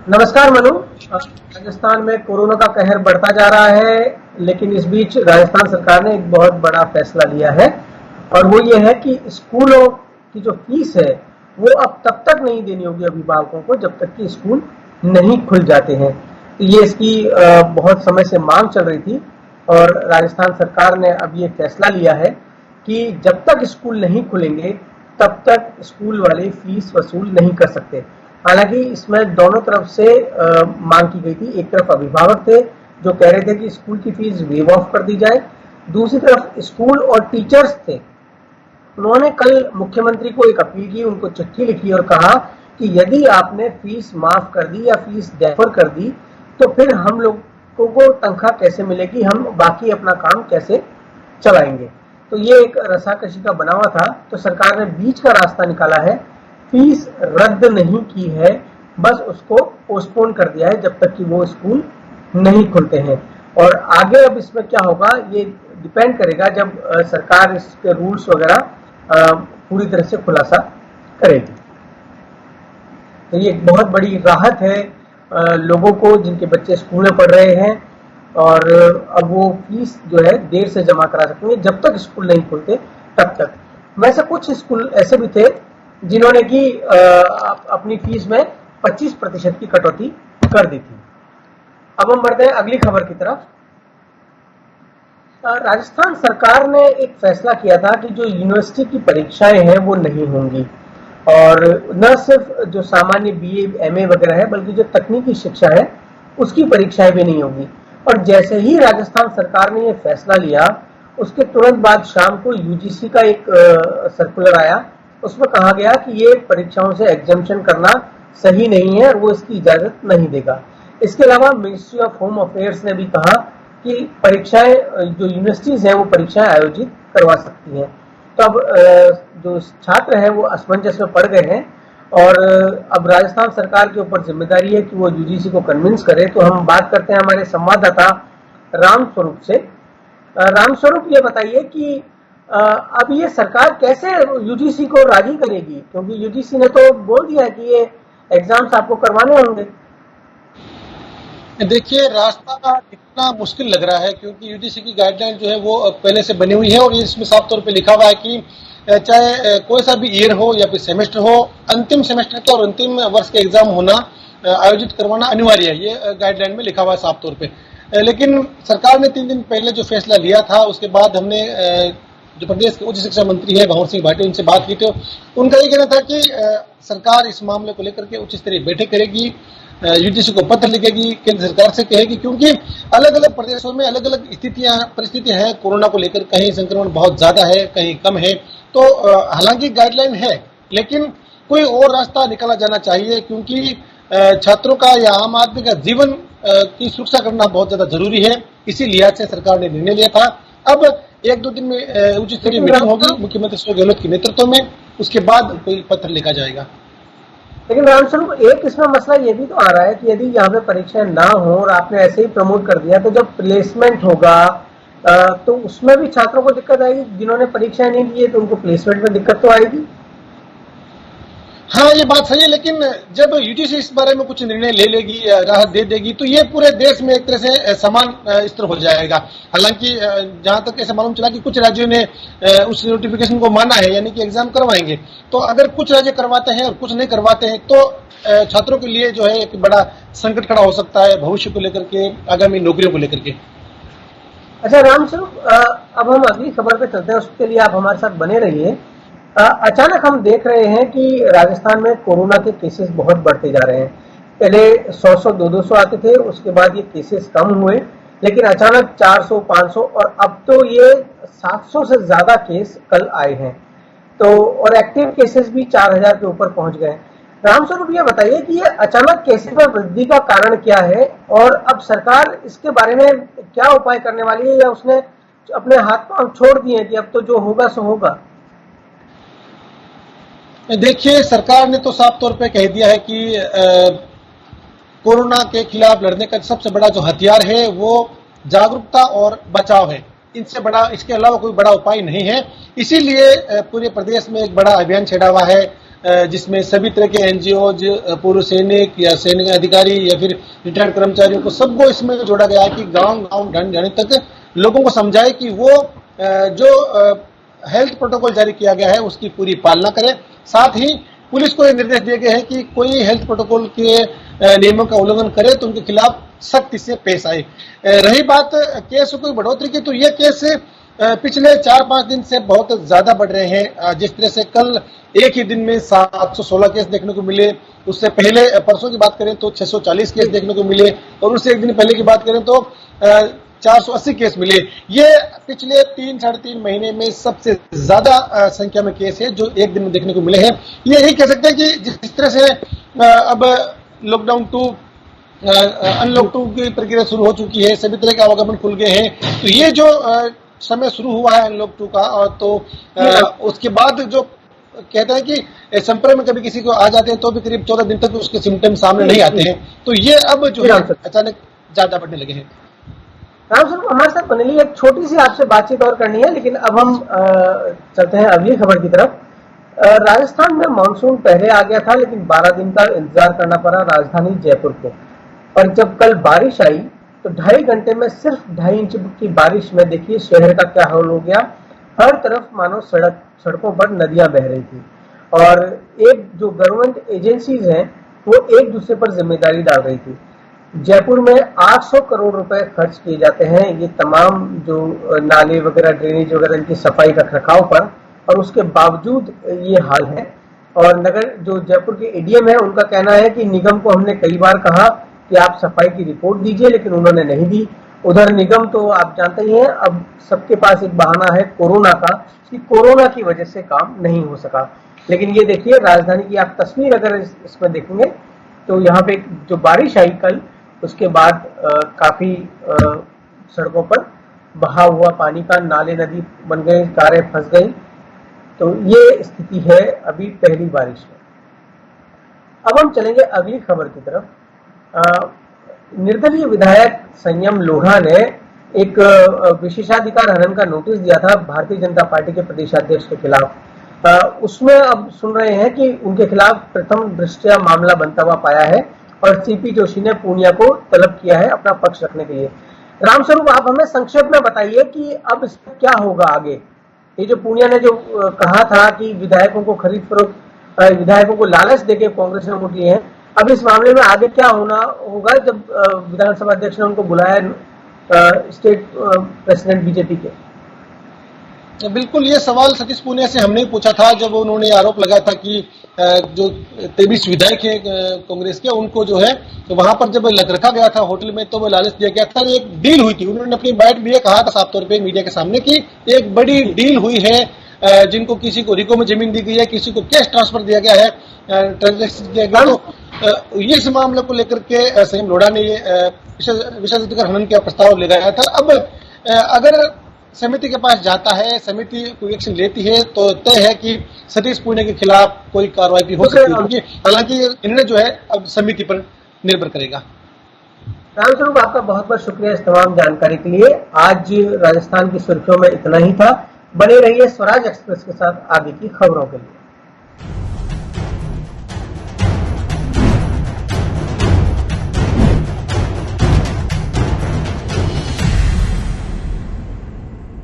नमस्कार मनु। राजस्थान में कोरोना का कहर बढ़ता जा रहा है, लेकिन इस बीच राजस्थान सरकार ने एक बहुत बड़ा फैसला लिया है और वो ये है कि स्कूलों की जो फीस है वो अब तब तक नहीं देनी होगी अभिभावकों को जब तक कि स्कूल नहीं खुल जाते हैं। तो ये इसकी बहुत समय से मांग चल रही थी और राजस्थान सरकार ने अब ये फैसला लिया है कि जब तक स्कूल नहीं खुलेंगे तब तक स्कूल वाले फीस वसूल नहीं कर सकते। हालांकि इसमें दोनों तरफ से मांग की गई थी। एक तरफ अभिभावक थे जो कह रहे थे कि स्कूल की फीस वेव ऑफ कर दी जाए, दूसरी तरफ स्कूल और टीचर्स थे। उन्होंने कल मुख्यमंत्री को एक अपील की, उनको चिट्ठी लिखी और कहा कि यदि आपने फीस माफ कर दी या फीस डेफर कर दी तो फिर हम लोगों को तनख्वाह कैसे मिलेगी, हम बाकी अपना काम कैसे चलाएंगे। तो ये एक रसाकशी का बना हुआ था। तो सरकार ने बीच का रास्ता निकाला है, फीस रद्द नहीं की है, बस उसको पोस्टपोन कर दिया है जब तक कि वो स्कूल नहीं खुलते हैं। और आगे अब इसमें क्या होगा ये डिपेंड करेगा जब सरकार इसके रूल्स वगैरह पूरी तरह से खुलासा करेगी। तो ये एक बहुत बड़ी राहत है लोगों को जिनके बच्चे स्कूल में पढ़ रहे हैं और अब वो फीस जो है देर से जमा करा सकेंगे जब तक स्कूल नहीं खुलते तब तक। वैसे कुछ स्कूल ऐसे भी थे जिन्होंने की अपनी फीस में 25% की कटौती कर दी थी। अब हम बढ़ते हैं अगली खबर की तरफ। राजस्थान सरकार ने एक फैसला किया था कि जो यूनिवर्सिटी की परीक्षाएं हैं वो नहीं होंगी और न सिर्फ जो सामान्य बीए एमए वगैरह है बल्कि जो तकनीकी शिक्षा है उसकी परीक्षाएं भी नहीं होगी। और जैसे ही राजस्थान सरकार ने ये फैसला लिया उसके तुरंत बाद शाम को यूजीसी का एक सर्कुलर आया। उसमें कहा गया कि ये परीक्षाओं से एग्जम्पशन करना सही नहीं है और वो इसकी इजाजत नहीं देगा। इसके अलावा मिनिस्ट्री ऑफ होम अफेयर्स ने भी कहा कि परीक्षाएं जो यूनिवर्सिटीज हैं वो परीक्षाएं आयोजित करवा सकती हैं। तो अब जो छात्र हैं वो असमंजस में पड़ गए हैं और अब राजस्थान सरकार के ऊपर जिम्मेदारी है कि वो यूजीसी को कन्विंस करे। तो हम बात करते हैं हमारे संवाददाता रामस्वरूप से। रामस्वरूप, ये बताइए कि अब ये सरकार कैसे यूजीसी को राजी करेगी, क्योंकि यूजीसी ने तो बोल दिया है कि ये एग्जाम्स आपको करवाने होंगे। देखिए, रास्ता इतना मुश्किल लग रहा है क्योंकि यूजीसी की गाइडलाइन जो है वो पहले से बनी हुई है और इसमें साफ तौर पे लिखा हुआ है कि चाहे कोई सा भी ईयर हो या फिर सेमेस्टर हो, अंतिम सेमेस्टर के और अंतिम वर्ष के एग्जाम होना आयोजित करवाना अनिवार्य है। ये गाइडलाइन में लिखा हुआ है साफ तौर पे। लेकिन सरकार ने 3 दिन पहले जो फैसला लिया था उसके बाद हमने जो प्रदेश के उच्च शिक्षा मंत्री है भंवर सिंह भाटी, उनसे बात की तो उनका ये कहना था कि सरकार इस मामले को लेकर के उच्च स्तरीय बैठक करेगी, यूजीसी को पत्र लिखेगी, केंद्र सरकार से कहेगी, क्योंकि अलग अलग प्रदेशों में अलग अलग परिस्थितियां हैं कोरोना को लेकर। कहीं संक्रमण बहुत ज्यादा है, कहीं कम है। तो हालांकि गाइडलाइन है लेकिन कोई और रास्ता निकाला जाना चाहिए क्योंकि छात्रों का या आम आदमी का जीवन की सुरक्षा करना बहुत ज्यादा जरूरी है। इसी लिहाज से सरकार ने निर्णय लिया था। अब 1-2 दिन में उच्च स्तरीय मीटिंग होगी मुख्यमंत्री अशोक गहलोत के नेतृत्व में, उसके बाद कोई पत्र लिखा जाएगा। लेकिन रामस्वरूप, एक इसमें मसला ये भी तो आ रहा है कि यदि यहाँ पे परीक्षाएं ना हो और आपने ऐसे ही प्रमोट कर दिया तो जब प्लेसमेंट होगा तो उसमें भी छात्रों को दिक्कत आएगी। जिन्होंने परीक्षाएं नहीं दी है तो उनको प्लेसमेंट में दिक्कत तो आएगी। हाँ, ये बात सही है, लेकिन जब यूजीसी इस बारे में कुछ निर्णय ले लेगी, राहत दे देगी, तो ये पूरे देश में एक तरह से समान स्तर हो जाएगा। हालांकि जहां तक ऐसा मालूम चला कि कुछ राज्यों ने उस नोटिफिकेशन को माना है, यानी कि एग्जाम करवाएंगे। तो अगर कुछ राज्य करवाते हैं और कुछ नहीं करवाते हैं तो छात्रों के लिए जो है एक बड़ा संकट खड़ा हो सकता है भविष्य को लेकर के, आगामी नौकरियों को लेकर के। अच्छा रामस्वरूप, अब हम अगली खबर पे चलते हैं, उसके लिए आप हमारे साथ बने रहिए। अचानक हम देख रहे हैं कि राजस्थान में कोरोना के केसेस बहुत बढ़ते जा रहे हैं। पहले 100-100, 200 आते थे, उसके बाद ये केसेस कम हुए, लेकिन अचानक 400, 500 और अब तो ये 700 से ज्यादा केस कल आए हैं। तो और एक्टिव केसेस भी 4000 के ऊपर पहुंच गए। रामस्वरूप, ये बताइए कि ये अचानक केसेस में वृद्धि का कारण क्या है और अब सरकार इसके बारे में क्या उपाय करने वाली है या उसने अपने हाथ पांव छोड़ दिए कि अब तो जो होगा सो होगा। देखिए, सरकार ने तो साफ तौर पे कह दिया है कि कोरोना के खिलाफ लड़ने का सबसे बड़ा जो हथियार है वो जागरूकता और बचाव है। इनसे बड़ा, इसके अलावा कोई बड़ा उपाय नहीं है। इसीलिए पूरे प्रदेश में एक बड़ा अभियान छेड़ा हुआ है। जिसमें सभी तरह के एनजीओ, पूर्व सैनिक या सैनिक अधिकारी या फिर रिटायर्ड कर्मचारियों को सबको इसमें जोड़ा गया है कि गांव गांव ढाणी तक लोगों को समझाए कि वो जो हेल्थ प्रोटोकॉल जारी किया गया है उसकी पूरी पालना करें। साथ ही पुलिस को ये निर्देश दिए गए हैं कि कोई हेल्थ प्रोटोकॉल के नियमों का उल्लंघन करे तो उनके खिलाफ सख्ती से पेश आए। रही बात केस की बढ़ोतरी की, तो ये केस पिछले 4-5 दिन से बहुत ज्यादा बढ़ रहे हैं। जिस तरह से कल एक ही दिन में 716 केस देखने को मिले, उससे पहले परसों की बात करें तो 640 केस देखने को मिले, और उससे एक दिन पहले की बात करें तो 480 केस मिले। ये पिछले 3-3.5 महीने में सबसे ज्यादा संख्या में केस है जो एक दिन में देखने को मिले हैं। ये यही कह सकते हैं कि जिस तरह से अब लॉकडाउन 2 अनलॉक 2 की प्रक्रिया शुरू हो चुकी है, सभी तरह के आवागमन खुल गए हैं, तो ये जो समय शुरू हुआ है अनलॉक 2 का, और तो उसके बाद जो कहते हैं कि संपर्क में कभी किसी को आ जाते हैं तो भी करीब 14 दिन तक उसके सिम्टम सामने नहीं आते हैं, तो ये अब जो है अचानक ज्यादा बढ़ने लगे हैं। राम सर, हमारे साथ बनेली एक छोटी सी आपसे बातचीत और करनी है, लेकिन अब हम चलते हैं अगली खबर की तरफ। राजस्थान में मानसून पहले आ गया था, लेकिन 12 दिन का इंतजार करना पड़ा राजधानी जयपुर को। और जब कल बारिश आई तो 2.5 घंटे में सिर्फ 2.5 इंच की बारिश में देखिए शहर का क्या हाल हो गया। हर तरफ मानो सड़कों पर नदियां बह रही थी, और एक जो गवर्नमेंट एजेंसीज हैं वो एक दूसरे पर जिम्मेदारी डाल रही थी। जयपुर में 800 करोड़ रुपए खर्च किए जाते हैं ये तमाम जो नाले वगैरह, ड्रेनेज वगैरह, इनकी सफाई रख रखाव पर, और उसके बावजूद ये हाल है। और नगर जो जयपुर के एडीएम है उनका कहना है कि निगम को हमने कई बार कहा कि आप सफाई की रिपोर्ट दीजिए, लेकिन उन्होंने नहीं दी। उधर निगम तो आप जानते ही हैं, अब सबके पास एक बहाना है कोरोना का, कि कोरोना की वजह से काम नहीं हो सका। लेकिन ये देखिए राजधानी की आप तस्वीर अगर इसमें देखेंगे तो यहाँ पे जो बारिश आई कल, उसके बाद काफी सड़कों पर बहा हुआ पानी का, नाले नदी बन गए, कारें फंस गई। तो ये स्थिति है अभी पहली बारिश में। अब हम चलेंगे अगली खबर की तरफ। निर्दलीय विधायक संयम लोढ़ा ने एक विशेषाधिकार हनन का नोटिस दिया था भारतीय जनता पार्टी के प्रदेशाध्यक्ष के खिलाफ। उसमें अब सुन रहे हैं कि उनके खिलाफ प्रथम दृष्टया मामला बनता हुआ पाया है, और सीपी जोशी ने पूनिया को तलब किया है अपना पक्ष रखने के लिए। रामस्वरूप, आप हमें संक्षेप में बताइए कि अब इसमें क्या होगा आगे। ये जो पूनिया ने जो कहा था कि विधायकों को खरीद फरोख्त, विधायकों को लालच देके कांग्रेस ने वोट लिए हैं, अब इस मामले में आगे क्या होगा जब विधानसभा अध्यक्ष ने उनको बुलाया स्टेट प्रेसिडेंट बीजेपी के? बिल्कुल, ये सवाल सतीश पूनिया से हमने पूछा था जब उन्होंने आरोप लगाया था कि जो 23 विधायक है कांग्रेस के, उनको जो है तो वहां पर जब रखा गया था होटल में तो वो लालच दिया गया था। एक डील हुई थी, उन्होंने अपनी बाइट में ये कहा था साफ तौर पे मीडिया के सामने कि एक बड़ी डील हुई है, जिनको किसी को रिको में जमीन दी गई है, किसी को कैश ट्रांसफर दिया गया है, ट्रांजेक्शन किया गया। तो इस मामले को लेकर के संयम लोढ़ा ने विशेषाधिकार हनन का प्रस्ताव लगाया था। अब अगर समिति के पास जाता है, समिति कोई एक्शन लेती है तो तय है कि सतीश पूनिया के खिलाफ कोई कार्रवाई भी हो सकती है, क्योंकि हालांकि निर्णय जो है अब समिति पर निर्भर करेगा। रामस्वरूप, आपका बहुत बहुत शुक्रिया इस तमाम जानकारी के लिए। आज राजस्थान की सुर्खियों में इतना ही था। बने रहिए स्वराज एक्सप्रेस के साथ आगे की खबरों के लिए।